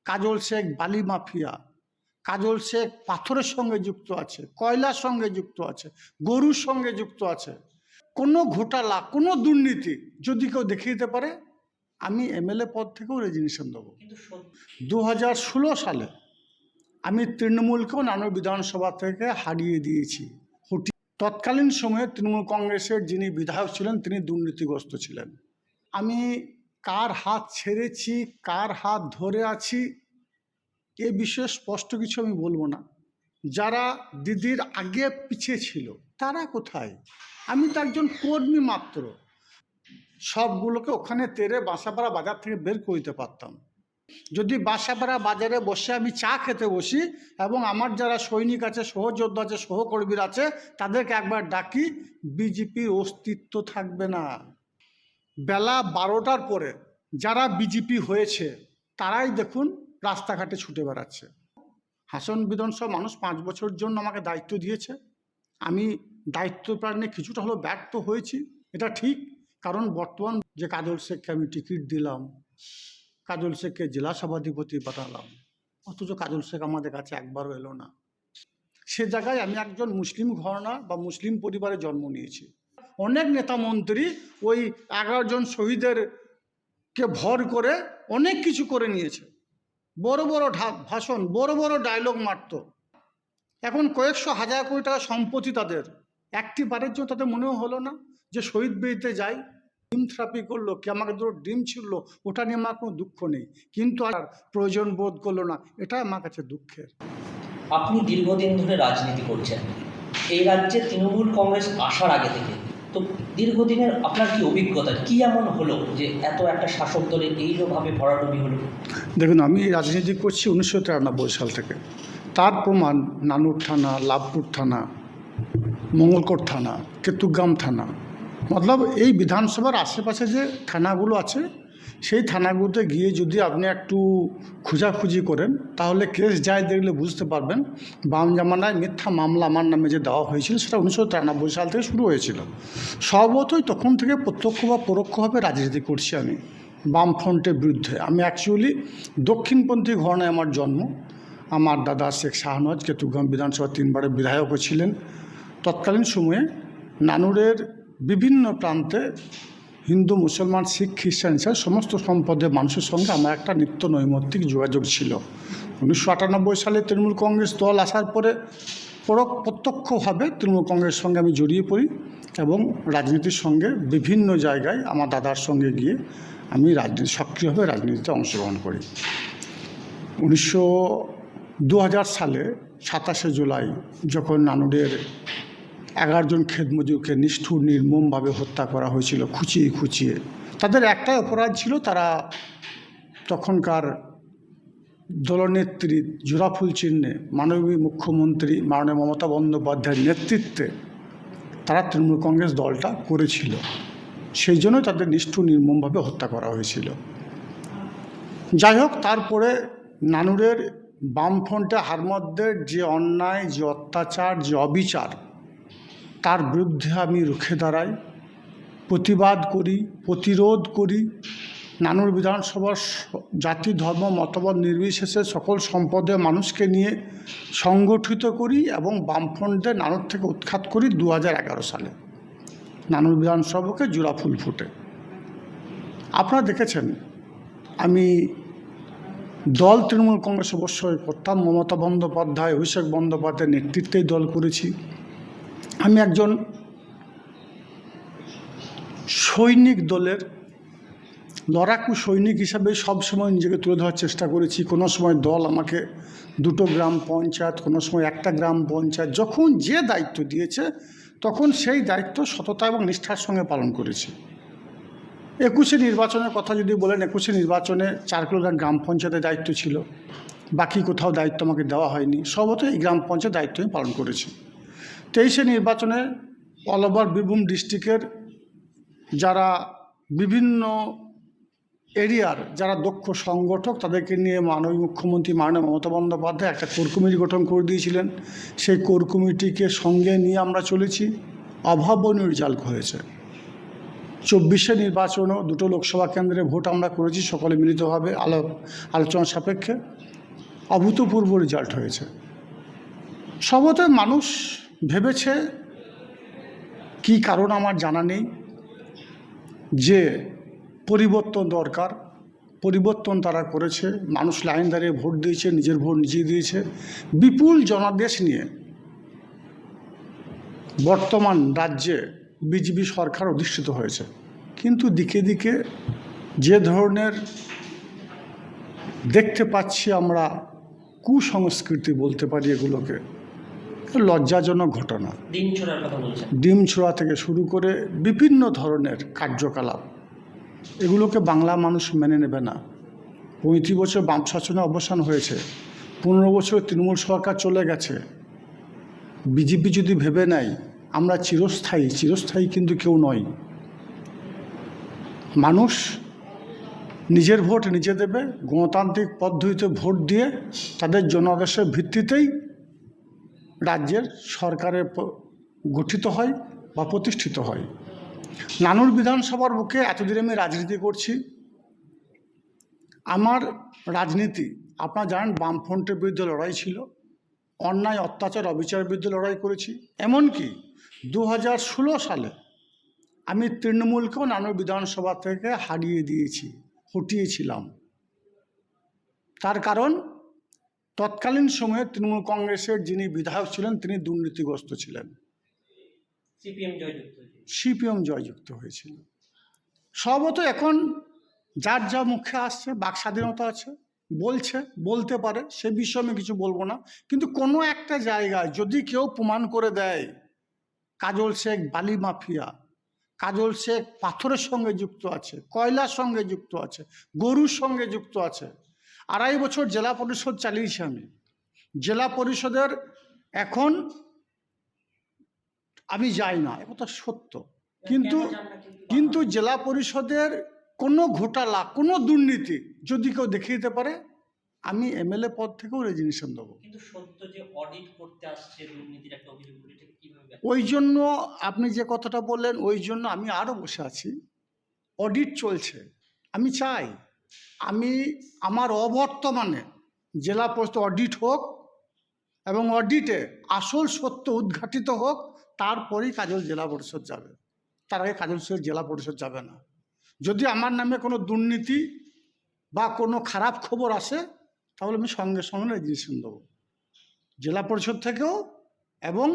কাজল শেখ বালি মাফিয়া, কাজল শেখ পাথরের সঙ্গে যুক্ত আছে, কয়লার সঙ্গে যুক্ত আছে, গরুর সঙ্গে যুক্ত আছে। কোনো ঘোটালা, কোনো দুর্নীতি যদি কেউ দেখিয়ে দিতে পারে, আমি এমএলএ পদ থেকেও রেজিগনেশন দেবো। 2016 সালে আমি তৃণমূলকেও নানুর বিধানসভা থেকে হারিয়ে দিয়েছি। তৎকালীন সময়ে তৃণমূল কংগ্রেসের যিনি বিধায়ক ছিলেন তিনি দুর্নীতিগ্রস্ত ছিলেন। আমি কার হাত ছেড়েছি, কার হাত ধরে আছি এ বিষয়ে স্পষ্ট কিছু আমি বলবো না। যারা দিদির আগে পিছিয়ে ছিল তারা কোথায়? আমি তো একজন কর্মী মাত্র। সবগুলোকে ওখানে তেরে বাসাপাড়া বাজার থেকে বের করে দিতে পারতাম। যদি বাসাপাড়া বাজারে বসে আমি চা খেতে বসি এবং আমার যারা সৈনিক আছে, সহযোদ্ধা আছে, সহকর্মীরা আছে, তাদেরকে একবার ডাকি, বিজেপির অস্তিত্ব থাকবে না। বেলা 12টার পরে যারা বিজেপি হয়েছে তারাই দেখুন রাস্তাঘাটে ছুটে বেড়াচ্ছে। হাসন বিধানসভা মানুষ 5 বছরের জন্য আমাকে দায়িত্ব দিয়েছে। আমি দায়িত্ব পালনে কিছুটা হলেও ব্যর্থ হয়েছি, এটা ঠিক। কারণ বর্তমান যে কাজল শেখকে আমি টিকিট দিলাম, কাজল শেখকে জেলা সভাধিপতি বানালাম, অথচ কাজল শেখ আমাদের কাছে একবারও এলো না। সে জায়গায় আমি একজন মুসলিম ঘরানা বা মুসলিম পরিবারে জন্ম নিয়েছি। অনেক নেতা মন্ত্রী ওই 11 জন শহীদেরকে ভর করে অনেক কিছু করে নিয়েছে, বড় বড় ভাষণ, বড় বড় ডায়লগ মারত। এখন কয়েকশো হাজার কোটি টাকা সম্পত্তি তাদের, একটি বারের জন্য তাদের মনেও হলো না যে শহীদ বেদিতে যাই। ডিম থেরাপি করলো, কি আমাকে দুটো ডিম ছিল, ওটা নিয়ে আমার কোনো দুঃখ নেই, কিন্তু আর প্রয়োজন বোধ করলো না, এটা আমার কাছে দুঃখের। আপনি দীর্ঘদিন ধরে রাজনীতি করছেন এই রাজ্যে তৃণমূল কংগ্রেস আসার আগে থেকে, তো দীর্ঘদিনের আপনার কি অভিজ্ঞতা, কি এমন হলো যে এত একটা শাসক দলে এইভাবে ভরাডুবি হলো? দেখুন, আমি রাজনীতি করছি 1993 সাল থেকে। তার প্রমাণ নানুর থানা, লাভপুর থানা, মঙ্গলকোট থানা, কেতুগ্রাম থানা, মতলব এই বিধানসভার আশেপাশে যে থানাগুলো আছে সেই থানাগুলোতে গিয়ে যদি আপনি একটু খোঁজাখুঁজি করেন তাহলে কেস যায় দেখলে বুঝতে পারবেন বাম জামানায় মিথ্যা মামলা আমার নামে যে দেওয়া হয়েছিল সেটা 1993 সাল থেকে শুরু হয়েছিল। স্বভাবতই তখন থেকে প্রত্যক্ষ বা পরোক্ষভাবে রাজনীতি করছি আমি বামফ্রন্টের বিরুদ্ধে। আমি অ্যাকচুয়ালি দক্ষিণপন্থী ঘরানায় আমার জন্ম। আমার দাদা শেখ শাহনওয়াজ কেতুগ্রাম বিধানসভা 3 বারের বিধায়কও ছিলেন। তৎকালীন সময়ে নানুরের বিভিন্ন প্রান্তে হিন্দু, মুসলমান, শিখ, খ্রিস্টান হিসাবে সমস্ত সম্প্রদায়ের মানুষের সঙ্গে আমার একটা নিত্য নৈমিত্তিক যোগাযোগ ছিল। 1998 সালে তৃণমূল কংগ্রেস দল আসার পরে প্রত্যক্ষভাবে তৃণমূল কংগ্রেসের সঙ্গে আমি জড়িয়ে পড়ি এবং রাজনীতির সঙ্গে বিভিন্ন জায়গায় আমার দাদার সঙ্গে গিয়ে আমি সক্রিয়ভাবে রাজনীতিতে অংশগ্রহণ করি। 2000 সালে 27শে জুলাই যখন নানুরের 11 জন খেতমজুরকে নিষ্ঠুর নির্মমভাবে হত্যা করা হয়েছিল খুঁচিয়ে খুঁচিয়ে, তাদের একটাই অপরাধ ছিল, তারা তখনকার দলনেত্রী জোড়াফুল চিহ্নে মাননীয় মুখ্যমন্ত্রী মাননীয় মমতা বন্দ্যোপাধ্যায়ের নেতৃত্বে তারা তৃণমূল কংগ্রেস দলটা করেছিল, সেই জন্য তাদের নিষ্ঠুর নির্মমভাবে হত্যা করা হয়েছিল। যাই হোক, তারপরে নানুরের বামফ্রন্টে হারমতদের যে অন্যায়, যে অত্যাচার, যে অবিচার, তার বিরুদ্ধে আমি রুখে দাঁড়াই, প্রতিবাদ করি, প্রতিরোধ করি। নানুর বিধানসভার জাতি, ধর্ম, মতবাদ নির্বিশেষে সকল সম্প্রদায়ের মানুষকে নিয়ে সংগঠিত করি এবং বামফ্রন্টদের নানুর থেকে উৎখাত করি 2011 সালে নানুর বিধানসভাকে জোড়া ফুল ফুটে। আপনারা দেখেছেন আমি দল তৃণমূল কংগ্রেস অবশ্যই করতাম, মমতা বন্দ্যোপাধ্যায়, অভিষেক বন্দ্যোপাধ্যায়ের নেতৃত্বেই দল করেছি। আমি একজন সৈনিক দলের লড়াকু সৈনিক হিসাবে সবসময় নিজেকে তুলে ধরার চেষ্টা করেছি। কোনো সময় দল আমাকে 2টো গ্রাম পঞ্চায়েত, কোনো সময় 1টা গ্রাম পঞ্চায়েত, যখন যে দায়িত্ব দিয়েছে তখন সেই দায়িত্ব সততা এবং নিষ্ঠার সঙ্গে পালন করেছি। 21শে নির্বাচনের কথা যদি বলেন, 21শে নির্বাচনে 4 কিলোগ্রাম গ্রাম পঞ্চায়েতের দায়িত্ব ছিল, বাকি কোথাও দায়িত্ব আমাকে দেওয়া হয়নি। সর্বত এই গ্রাম পঞ্চায়েত দায়িত্ব আমি পালন করেছি। 23শে নির্বাচনে অল ওভার বীরভূম ডিস্ট্রিক্টের যারা বিভিন্ন এরিয়ার যারা দক্ষ সংগঠক তাদেরকে নিয়ে মাননীয় মুখ্যমন্ত্রী মাননীয় মমতা বন্দ্যোপাধ্যায় একটা কোর কমিটি গঠন করে দিয়েছিলেন। সেই কোর কমিটিকে সঙ্গে নিয়ে আমরা চলেছি। অভাবনীয় রেজাল্ট হয়েছে। 24-এ নির্বাচনও দুটো লোকসভা কেন্দ্রে ভোট আমরা করেছি সকলে মিলিতভাবে আলোচনা সাপেক্ষে। অভূতপূর্ব রেজাল্ট হয়েছে। সবতে মানুষ ভেবেছে, কি কারণ আমার জানা নেই, যে পরিবর্তন দরকার। পরিবর্তন তারা করেছে, মানুষ লাইন দাঁড়িয়ে ভোট দিয়েছে, নিজের ভোট নিজেই দিয়েছে। বিপুল জনাদেশ নিয়ে বর্তমান রাজ্যে বিজেপি সরকার অধিষ্ঠিত হয়েছে। কিন্তু দিকে দিকে যে ধরনের দেখতে পাচ্ছি আমরা, কুসংস্কৃতি বলতে পারি এগুলোকে, লজ্জাজনক ঘটনা। ডিম ছোড়ার কথা বলছেন। ডিম ছোড়া থেকে শুরু করে বিভিন্ন ধরনের কার্যকলাপ, এগুলোকে বাংলা মানুষ মেনে নেবে না। 35 বছর বাম শাসনে অবসান হয়েছে, 15 বছর তৃণমূল সরকার চলে গেছে। বিজেপি যদি ভেবে নেয় আমরা চিরস্থায়ী কিন্তু কেউ নয়। মানুষ নিজের ভোট নিজে দেবে, গণতান্ত্রিক পদ্ধতিতে ভোট দিয়ে তাদের জনাদেশের ভিত্তিতেই রাজ্যের সরকারের গঠিত হয় বা প্রতিষ্ঠিত হয়। নানুর বিধানসভার বুকে এতদিন আমি রাজনীতি করছি। আমার রাজনীতি আপনারা জানেন, বামফ্রন্টের বিরুদ্ধে লড়াই ছিল, অন্যায় অত্যাচার অবিচারের বিরুদ্ধে লড়াই করেছি। এমনকি 2016 সালে আমি তৃণমূলকেও নানুর বিধানসভা থেকে হটিয়েছিলাম। তার কারণ তৎকালীন সময়ে তৃণমূল কংগ্রেসের যিনি বিধায়ক ছিলেন তিনি দুর্নীতিগ্রস্ত ছিলেন। সিপিএম জয়যুক্ত হয়েছিল। সম্ভবত এখন যার যা মুখে আসছে, বাক স্বাধীনতা আছে, বলতে পারে, সে বিষয়ে আমি কিছু বলবো না। কিন্তু কোনো একটা জায়গায় যদি কেউ প্রমাণ করে দেয় কাজল শেখ বালি মাফিয়া, কাজল শেখ পাথরের সঙ্গে যুক্ত আছে, কয়লার সঙ্গে যুক্ত আছে, গরুর সঙ্গে যুক্ত আছে। 2.5 বছর জেলা পরিষদ চালিয়েছি আমি। জেলা পরিষদের এখন আমি যাই না, এটা সত্য। কিন্তু জেলা পরিষদের কোনো ঘোটালা, কোনো দুর্নীতি যদি কেউ দেখিয়ে দিতে পারে, আমি এমএলএ পদ থেকেও রেজিগনেশন দেবো। কিন্তু সত্য যে অডিট করতে আসছে দুর্নীতির একটা অভিযোগ, এটা কিভাবে? ওই জন্য আপনি যে কথাটা বললেন, ওই জন্য আমি আরও বসে আছি। অডিট চলছে। আমি চাই আমার অবর্তমানে জেলা পরিষদ অডিট হোক এবং অডিটে আসল সত্য উদ্ঘাটিত হোক, তারপরেই কাজল জেলা পরিষদ যাবে। তার আগে কাজল জেলা পরিষদ যাবে না। যদি আমার নামে কোনো দুর্নীতি বা কোনো খারাপ খবর আসে, তাহলে আমি সঙ্গে সঙ্গে রেজিগনেশন দেবো, জেলা পরিষদ থেকেও এবং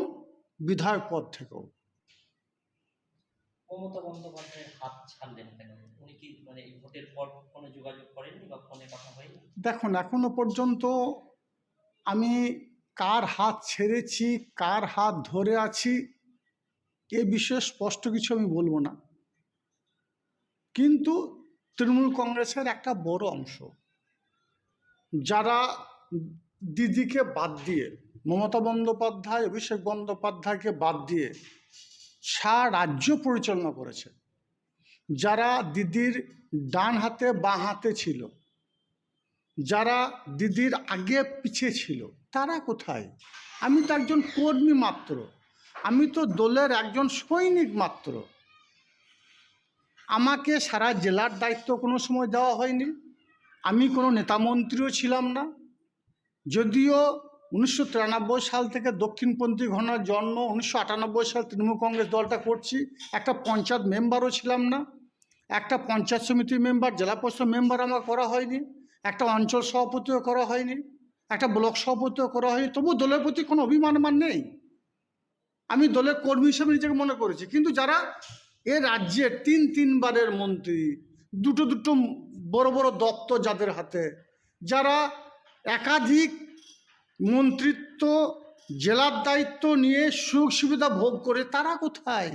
বিধায়ক পদ থেকেও। মমতা বন্দ্যোপাধ্যায় হাত ছাড়লেন কেন? উনি কি ভোটের পর কোনো যোগাযোগ করেননি বা ফোনে কথা হয়নি? দেখুন, এখনো পর্যন্ত আমি কার হাত ছেড়েছি, কার হাত ধরে আছি, এ বিষয়ে স্পষ্ট কিছু আমি বলবো না। কিন্তু তৃণমূল কংগ্রেসের একটা বড় অংশ, যারা দিদিকে বাদ দিয়ে, মমতা বন্দ্যোপাধ্যায় অভিষেক বন্দ্যোপাধ্যায়কে বাদ দিয়ে সারা রাজ্য পরিচালনা করেছে, যারা দিদির ডান হাতে বাঁ হাতে ছিল, যারা দিদির আগে পিছিয়ে ছিল, তারা কোথায়? আমি তো একজন কর্মী মাত্র, আমি তো দলের একজন সৈনিক মাত্র। আমাকে সারা জেলার দায়িত্ব কোনো সময় দেওয়া হয়নি। আমি কোনো নেতামন্ত্রীও ছিলাম না। যদিও 1993 সাল থেকে দক্ষিণপন্থী ঘটনার জন্ম, 1998 সাল তৃণমূল কংগ্রেস দলটা করছি, একটা পঞ্চায়েত মেম্বারও ছিলাম না, একটা পঞ্চায়েত সমিতির মেম্বার, জেলা পরিষদ মেম্বার আমার করা হয়নি, একটা অঞ্চল সভাপতিও করা হয়নি, একটা ব্লক সভাপতিও করা হয়নি। তবু দলের প্রতি কোনো অভিমান আমার নেই। আমি দলের কর্মী হিসেবে নিজেকে মনে করেছি। কিন্তু যারা এ রাজ্যের 3-3বারের মন্ত্রী, দুটো বড় বড় দপ্তর যাদের হাতে, যারা একাধিক মন্ত্রিত্ব, জেলার দায়িত্ব নিয়ে সুযোগ সুবিধা ভোগ করে, তারা কোথায়?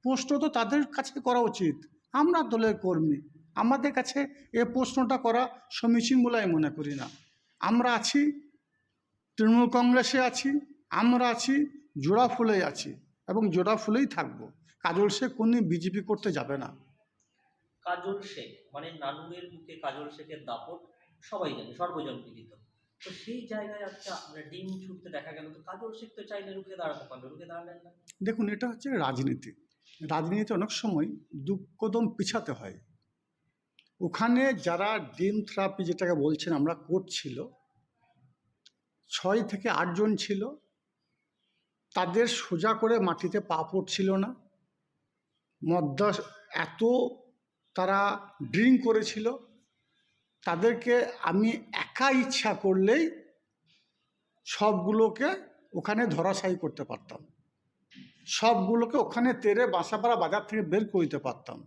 প্রশ্ন তো তাদের কাছে করা উচিত। আমরা দলের কর্মী, আমাদের কাছে এ প্রশ্নটা করা সমীচীন বলে আমি মনে করি না। আমরা আছি, তৃণমূল কংগ্রেসে আছি, আমরা আছি, জোড়া ফুলেই আছি এবং জোড়া ফুলেই থাকবো। কাজল শেখ কোনদিন বিজেপি করতে যাবে না। কাজল শেখ নানুরের বুকে কাজল শেখের দাপট সবাই জানে, সর্বজন বিদিত। তো সেই জায়গায় আজকে আমরা ডিম ছুটতে দেখা গেল, তো কাজল শেখ তো চাইলে রুখে দাঁড়াতে পারলো, রুখে দাঁড়ালেন না। দেখুন, এটা হচ্ছে রাজনীতি। রাজনীতি অনেক সময় দু কদম পিছাতে হয়। ওখানে যারা ডিম থেরাপি যেটাকে বলছেন আমরা করছিল, 6 থেকে 8 জন ছিল। তাদের সোজা করে মাটিতে পা পড়ছিল না। মদ্যা এত তারা ড্রিঙ্ক করেছিল, তাদেরকে আমি একা ইচ্ছা করলেই সবগুলোকে ওখানে ধরাশায়ী করতে পারতাম, সবগুলোকে ওখানে তেড়ে বাসাপাড়া বাজার থেকে বের করে দিতে পারতাম।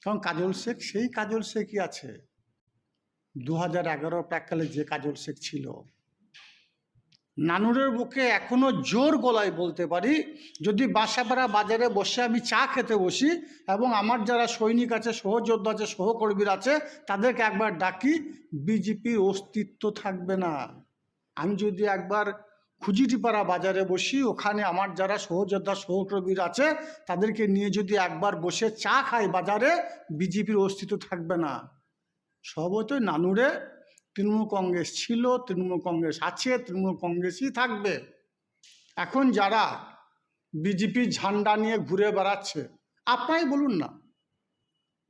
কারণ কাজল শেখ সেই কাজল শেখই আছে 2011 প্রাককালে যে কাজল শেখ ছিল। নানুরের বুকে এখনো জোর গলায় বলতে পারি, যদি বাসাপাড়া বাজারে বসে আমি চা খেতে বসি এবং আমার যারা সৈনিক আছে, সহযোদ্ধা আছে, সহকর্মীরা আছে, তাদেরকে একবার ডাকি, বিজেপির অস্তিত্ব থাকবে না। আমি যদি একবার খুজিটিপাড়া বাজারে বসি, ওখানে আমার যারা সহযোদ্ধা সহকর্মীরা আছে, তাদেরকে নিয়ে যদি একবার বসে চা খাই বাজারে, বিজেপির অস্তিত্ব থাকবে না। সর্বতই নানুরে তৃণমূল কংগ্রেস ছিল, তৃণমূল কংগ্রেস আছে, তৃণমূল কংগ্রেসই থাকবে। এখন যারা বিজেপির ঝান্ডা নিয়ে ঘুরে বেড়াচ্ছে, আপনারাই বলুন না,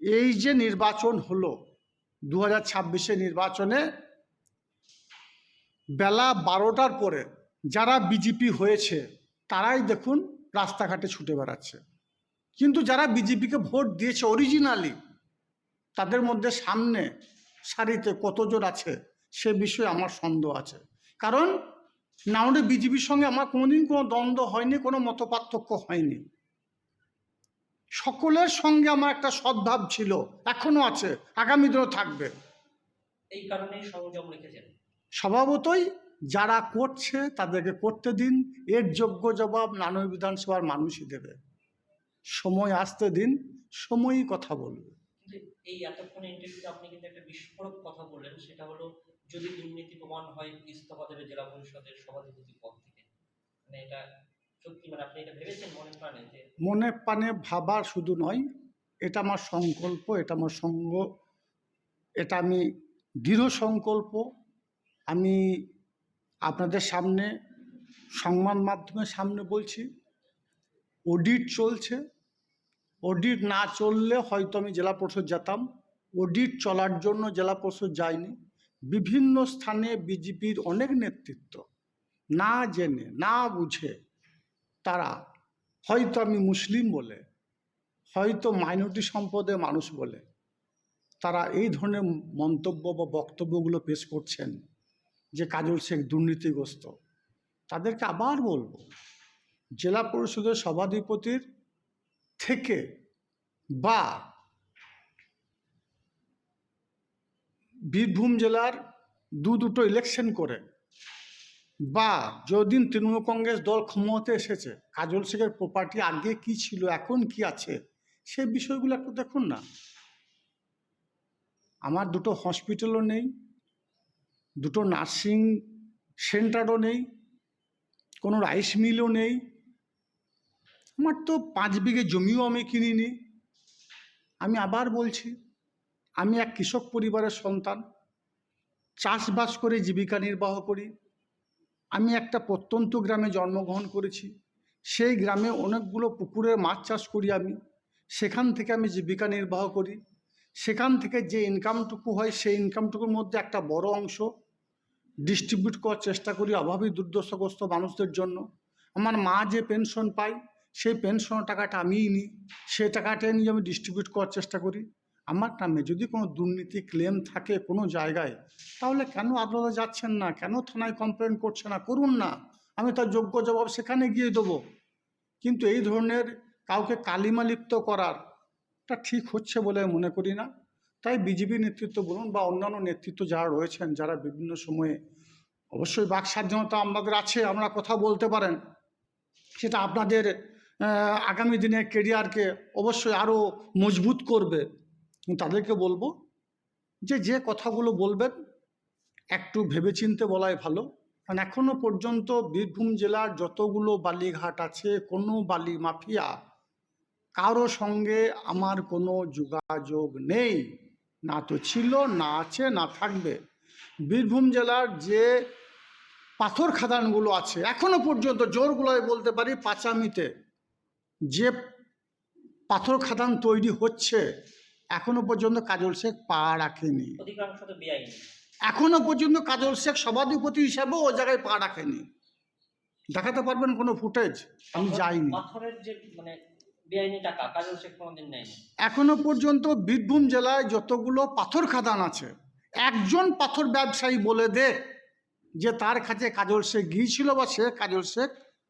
এই যে নির্বাচন হলো 2026 নির্বাচনে বেলা 12টার পরে যারা বিজেপি হয়েছে তারাই দেখুন রাস্তাঘাটে ছুটে বেড়াচ্ছে। কিন্তু যারা বিজেপিকে ভোট দিয়েছে অরিজিনালি, তাদের মধ্যে সামনে সারিতে কতজন আছে সে বিষয়ে আমার সন্দেহ আছে। কারণ নাউরে বিজেপির সঙ্গে আমার কোনোদিন কোনো দ্বন্দ্ব হয়নি, কোনো মতপার্থক্য হয়নি। সকলের সঙ্গে আমার একটা সদ্ভাব ছিল, এখনো আছে, আগামী দিনেও থাকবে। এই কারণেই সংযম রেখেছেন। স্বভাবতই যারা করছে তাদেরকে করতে দিন, এর যোগ্য জবাব নানুর বিধানসভার মানুষই দেবে। সময় আসতে দিন, সময়ই কথা বলবে। কিন্তু এই এতক্ষণে ইন্টারভিউতে আপনি কিন্তু একটা বিস্ফোরক কথা বললেন, সেটা হলো যদি দুর্নীতি প্রমাণ হয় ইস্তফা দেবে জেলা পরিষদের সভাধিপতি পদ থেকে। মানে এটা সত্যি, মানে আপনি এটা ভেবেছেন মনে প্রাণে যে? মনে প্রাণে ভাবার শুধু নয়, এটা আমার সংকল্প, এটা আমার সঙ্গ, এটা আমি দৃঢ় সংকল্প। আমি আপনাদের সামনে, সংবাদ মাধ্যমের সামনে বলছি, অডিট চলছে। অডিট না চললে হয়তো আমি জেলা পরিষদ যেতাম। অডিট চলার জন্য জেলা পরিষদ যায়নি। বিভিন্ন স্থানে বিজেপির অনেক নেতৃত্ব না জেনে না বুঝে, তারা হয়তো আমি মুসলিম বলে, হয়তো মাইনরিটি সম্প্রদায়ের মানুষ বলে, তারা এই ধরনের মন্তব্য বা বক্তব্যগুলো পেশ করছেন যে কাজল শেখ দুর্নীতিগ্রস্ত। তাদেরকে আবার বলবো, জেলা পরিষদের সভাধিপতির থেকে বা বীরভূম জেলার দুটো ইলেকশন করে, বা যদিন তৃণমূল কংগ্রেস দল ক্ষমতাতে এসেছে, কাজল শেখের প্রপার্টি আগে কি ছিল এখন কি আছে সে বিষয়গুলো একটু দেখুন না। আমার দুটো হসপিটালও নেই, দুটো নার্সিং সেন্টারও নেই, কোনো রাইস মিলও নেই, আমার তো 5 বিঘে জমিও আমি কিনিনি। আমি আবার বলছি, আমি এক কৃষক পরিবারের সন্তান, চাষবাস করে জীবিকা নির্বাহ করি। আমি একটা প্রত্যন্ত গ্রামে জন্মগ্রহণ করেছি, সেই গ্রামে অনেকগুলো পুকুরে মাছ চাষ করি আমি, সেখান থেকে আমি জীবিকা নির্বাহ করি। সেখান থেকে যে ইনকামটুকু হয় সেই ইনকামটুকুর মধ্যে একটা বড় অংশ ডিস্ট্রিবিউট করার চেষ্টা করি অভাবী দুর্দশাগ্রস্ত মানুষদের জন্য। আমার মা যে পেনশন পায় সেই পেনশনের টাকাটা আমিই নিই, সেই টাকাটা নিয়ে আমি ডিস্ট্রিবিউট করার চেষ্টা করি। আমার নামে যদি কোনো দুর্নীতি ক্লেম থাকে কোনো জায়গায়, তাহলে কেন আদালতে যাচ্ছেন না, কেন থানায় কমপ্লেন করছে না? করুন না, আমি তার যোগ্য জবাব সেখানে গিয়ে দেবো। কিন্তু এই ধরনের কাউকে কালিমালিপ্ত করারটা ঠিক হচ্ছে বলে মনে করি না। তাই বিজেপি নেতৃত্ব বলুন বা অন্যান্য নেতৃত্ব যারা রয়েছেন, যারা বিভিন্ন সময়ে, অবশ্যই বাক স্বাধীনতা আমাদের আছে, আমরা কথা বলতে পারেন, সেটা আপনাদের আগামী দিনের কেরিয়ারকে অবশ্যই আরও মজবুত করবে। তাদেরকে বলবো যে কথাগুলো বলবেন একটু ভেবেচিন্তে বলাই ভালো। কারণ এখনও পর্যন্ত বীরভূম জেলার যতগুলো বালিঘাট আছে, কোনো বালি মাফিয়া কারো সঙ্গে আমার কোনো যোগাযোগ নেই, না তো ছিল, না আছে, না থাকবে। বীরভূম জেলার যে পাথর খাদানগুলো আছে এখনো পর্যন্ত জোর গলায় বলতে পারি পাঁচামিতে যে পাথর খাদান তৈরি হচ্ছে এখনো পর্যন্ত কাজল শেখ পা রাখেনি। অধিকাংশ তো বেআইনি। এখনো পর্যন্ত কাজল শেখ সভাধিপতি হিসাবেও ও জায়গায় পা রাখেনি। দেখাতে পারবেন কোনো ফুটেজ? আমি যাইনি। পাথরের যে মানে বেআইনি টাকা কাজল শেখ কোনোদিন নেয়নি। এখনো পর্যন্ত বীরভূম জেলায় যতগুলো পাথর খাদান আছে, একজন পাথর ব্যবসায়ী বলে দে যে তার কাছে কাজল শেখ গিয়েছিল বা সে কাজল শেখ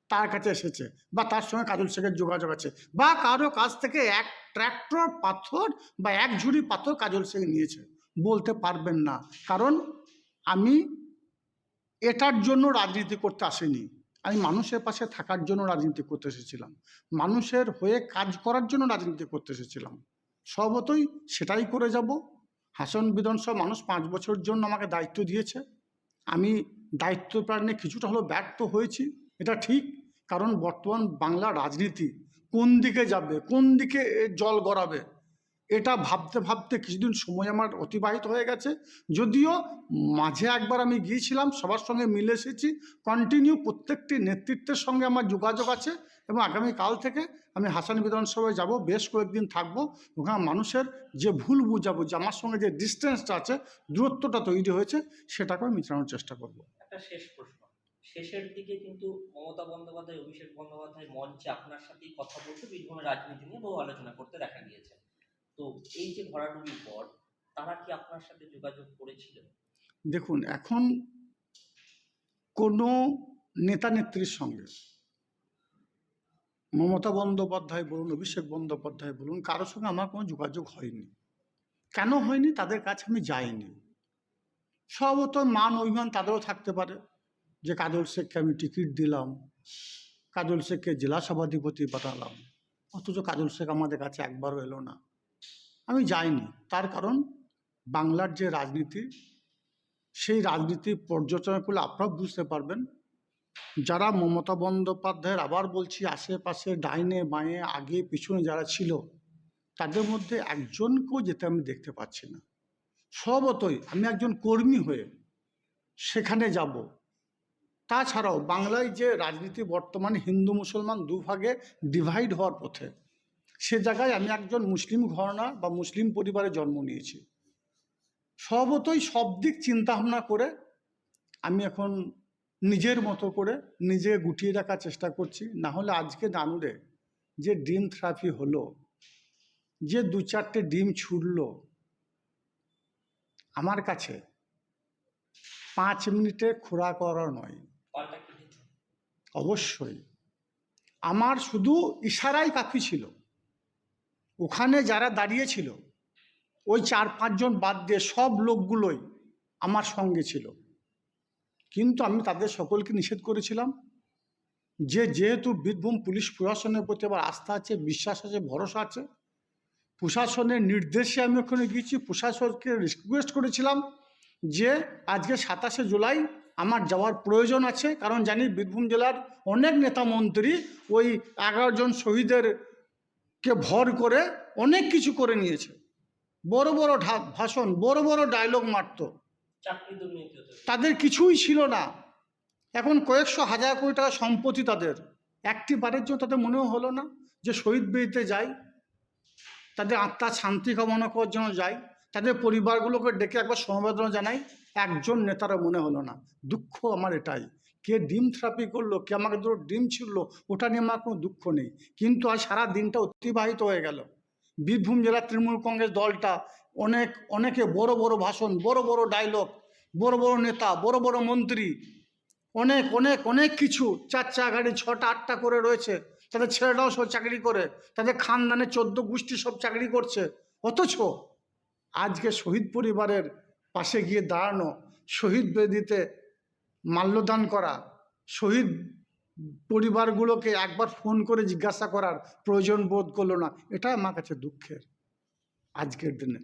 তার কাছে এসেছে বা তার সঙ্গে কাজল শেখের যোগাযোগ আছে, বা কারো কাছ থেকে এক ট্র্যাক্টর পাথর বা এক ঝুড়ি পাথর কাজল শেখ নিয়েছে, বলতে পারবেন না। কারণ আমি এটার জন্য রাজনীতি করতে আসিনি, আমি মানুষের পাশে থাকার জন্য রাজনীতি করতে এসেছিলাম, মানুষের হয়ে কাজ করার জন্য রাজনীতি করতে এসেছিলাম। স্বভাবতই সেটাই করে যাব। হাসন বিধানসভা মানুষ 5 বছরের জন্য আমাকে দায়িত্ব দিয়েছে, আমি দায়িত্ব পালনে কিছুটা হলেও ব্যর্থ হয়েছি, এটা ঠিক। কারণ বর্তমান বাংলা রাজনীতি কোন দিকে যাবে, কোন দিকে জল গড়াবে, এটা ভাবতে ভাবতে কিছুদিন সময় আমার অতিবাহিত হয়ে গেছে। যদিও মাঝে একবার আমি গিয়েছিলাম, সবার সঙ্গে মিলে এসেছি, কন্টিনিউ প্রত্যেকটি নেতৃত্বের সঙ্গে আমার যোগাযোগ আছে, এবং আগামীকাল থেকে আমি হাসান বিধানসভায় যাব, বেশ কয়েকদিন থাকবো। ওখানে মানুষের যে ভুল বুঝাবুঝি, আমার সঙ্গে যে ডিস্টেন্সটা আছে, দূরত্বটা তৈরি হয়েছে, সেটাকে আমি মেটানোর চেষ্টা করব। একটা শেষ প্রশ্ন, শেষের দিকে কিন্তু মমতা বন্দ্যোপাধ্যায়, অভিষেক বন্দ্যোপাধ্যায় মঞ্চে আপনার সাথেই কথা বলতে, বীরভূমের রাজনীতি নিয়ে বহু আলোচনা করতে দেখা গিয়েছে। তো এই যে ভরাডুবির পর তারা কি আপনার সাথে যোগাযোগ করেছিল? দেখুন, এখন কোনো নেতা নেত্রীর সঙ্গে, মমতা বন্দ্যোপাধ্যায় বলুন, অভিষেক বন্দ্যোপাধ্যায় বলুন, কারোর সঙ্গে আমার কোনো যোগাযোগ হয়নি। কেন হয়নি? তাদের কাছে আমি যাইনি। স্বভাবত মান অভিমান তাদেরও থাকতে পারে যে কাজল শেখকে আমি টিকিট দিলাম, কাজল শেখকে জেলা সভাধিপতি বানালাম, অথচ কাজল শেখ আমাদের কাছে একবারও এলো না। আমি যাইনি, তার কারণ বাংলার যে রাজনীতি, সেই রাজনীতি পর্যালোচনা করলে আপনারা বুঝতে পারবেন, যারা মমতা বন্দ্যোপাধ্যায়ের, আবার বলছি, আশেপাশে ডাইনে বাঁয়ে আগে পিছনে যারা ছিল, তাদের মধ্যে একজনকেও যেতে আমি দেখতে পাচ্ছি না। স্বভাবতই আমি একজন কর্মী হয়ে সেখানে যাব। তাছাড়াও বাংলায় যে রাজনীতি বর্তমানে হিন্দু মুসলমান দুভাগে ডিভাইড হওয়ার পথে, সে জায়গায় আমি একজন মুসলিম ঘরানা বা মুসলিম পরিবারে জন্ম নিয়েছি। স্বভাবতই সব দিক চিন্তাভাবনা করে আমি এখন নিজের মতো করে নিজে গুটিয়ে রাখার চেষ্টা করছি। না হলে আজকে নানুরে যে ডিম থেরাপি হলো, যে 2-4টে ডিম ছুটলো, আমার কাছে 5 মিনিটে খোরা করা নয়। পাল্টা কি দিতে? অবশ্যই আমার শুধু ইশারাই কাফি ছিল। ওখানে যারা দাঁড়িয়েছিল, ওই 4-5 জন বাদ দিয়ে সব লোকগুলোই আমার সঙ্গে ছিল, কিন্তু আমি তাদের সকলকে নিষেধ করেছিলাম যে যেহেতু বীরভূম পুলিশ প্রশাসনের প্রতি আমার আস্থা আছে, বিশ্বাস আছে, ভরসা আছে, প্রশাসনের নির্দেশে আমি ওখানে গিয়েছি। প্রশাসনকে রিকোয়েস্ট করেছিলাম যে আজকে 27শে জুলাই আমার যাওয়ার প্রয়োজন আছে, কারণ জানি বীরভূম জেলার অনেক নেতা মন্ত্রী ওই 11 জন শহীদেরকে ভর করে অনেক কিছু করে নিয়েছে, বড় বড় ভাষণ, বড় বড় ডায়লগ মারত, চাকরি দুর্নীতি হতো। তাদের কিছুই ছিল না। এখন কয়েকশো হাজার কোটি টাকা সম্পত্তি তাদের, একটি বারের জন্য তাদের মনেও হলো না যে শহীদ বেদিতে যাই, তাদের আত্মার শান্তি কামনা করার জন্য যাই, তাদের পরিবারগুলোকে ডেকে একবার সমবেদনা জানাই, একজন নেতারও মনে হলো না। দুঃখ আমার এটাই, কে ডিম থেরাপি করলো, কে আমাকে দুটো ডিম ছিঁড়লো, ওটা নিয়ে আমার কোনো দুঃখ নেই। কিন্তু আজ সারা দিনটা অতিবাহিত হয়ে গেল, বীরভূম জেলার তৃণমূল কংগ্রেস দলটা অনেকে বড় বড় ভাষণ, বড় বড় ডায়লগ, বড় বড় নেতা, বড় বড় মন্ত্রী, অনেক অনেক অনেক কিছু, 4টা গাড়ি 6টা 8টা করে রয়েছে, তাদের ছেলেরাও সব চাকরি করে, তাদের খানদানে 14 গোষ্ঠী সব চাকরি করছে, অথচ আজকে শহীদ পরিবারের পাশে গিয়ে দাঁড়ানো, শহীদ বেদিতে মাল্যদান করা, শহীদ পরিবারগুলোকে একবার ফোন করে জিজ্ঞাসা করার প্রয়োজন বোধ করলো না, এটা আমার কাছে দুঃখের আজকের দিনে।